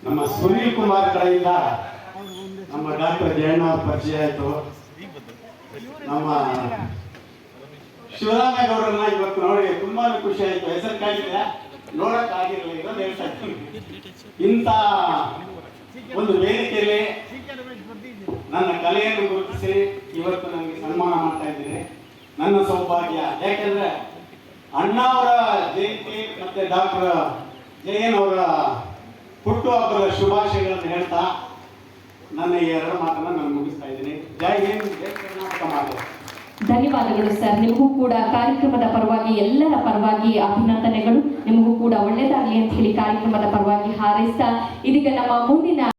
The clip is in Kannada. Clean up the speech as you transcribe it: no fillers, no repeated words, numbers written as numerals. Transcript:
ನಮ್ಮ ಸುನೀಲ್ ಕುಮಾರ್ ಕಡೆಯಿಂದ ನಮ್ಮ ಡಾಕ್ಟರ್ ಜಯಣ್ಣ ಅವ್ರ ಪರಿಚಯ ಆಯಿತು. ನಮ್ಮ ಶಿವರಾಮೇಗೌಡರನ್ನ ಇವತ್ತು ನೋಡಿ ತುಂಬಾ ಖುಷಿ ಆಯಿತು. ಹೆಸರು ಕಾಯಿಲ್ಲ, ನೋಡಕ್ಕಾಗಿರಲಿಲ್ಲ, ಹೇಳ್ತಾ ಇದ್ದೀನಿ. ಇಂಥ ಒಂದು ವೇದಿಕೆಯಲ್ಲಿ ನನ್ನ ಕಲೆಯನ್ನು ಗುರುತಿಸಿ ಇವತ್ತು ನನಗೆ ಸನ್ಮಾನ ಮಾಡ್ತಾ ಇದ್ದೀನಿ. ನನ್ನ ಸೌಭಾಗ್ಯ. ಯಾಕೆಂದ್ರೆ ಅಣ್ಣ ಅವರ ಜಯಂತಿ ಮತ್ತೆ ಡಾಕ್ಟರ್ ಜಯನ್ ಅವರ ಹುಟ್ಟುಹಬ್ಬದ ಶುಭಾಶಯಗಳನ್ನು ಹೇಳ್ತಾ ನನ್ನ ಈ ಎರಡು ಮಾತನ್ನು ನಾನು ಮುಗಿಸ್ತಾ ಇದ್ದೀನಿ. ಜೈ ಹಿಂದ್, ಜೈ ಕರ್ನಾಟಕ ಮಾತೆ. ಧನ್ಯವಾದಗಳು ಸರ್. ನಿಮಗೂ ಕೂಡ ಕಾರ್ಯಕ್ರಮದ ಪರವಾಗಿ ಎಲ್ಲರ ಪರವಾಗಿ ಅಭಿನಂದನೆಗಳು. ನಿಮಗೂ ಕೂಡ ಒಳ್ಳೆಯದಾಗಲಿ ಅಂತ ಹೇಳಿ ಕಾರ್ಯಕ್ರಮದ ಪರವಾಗಿ ಹಾರೈಸ್ತಾ ಇದೀಗ ನಮ್ಮ ಮುಂದಿನ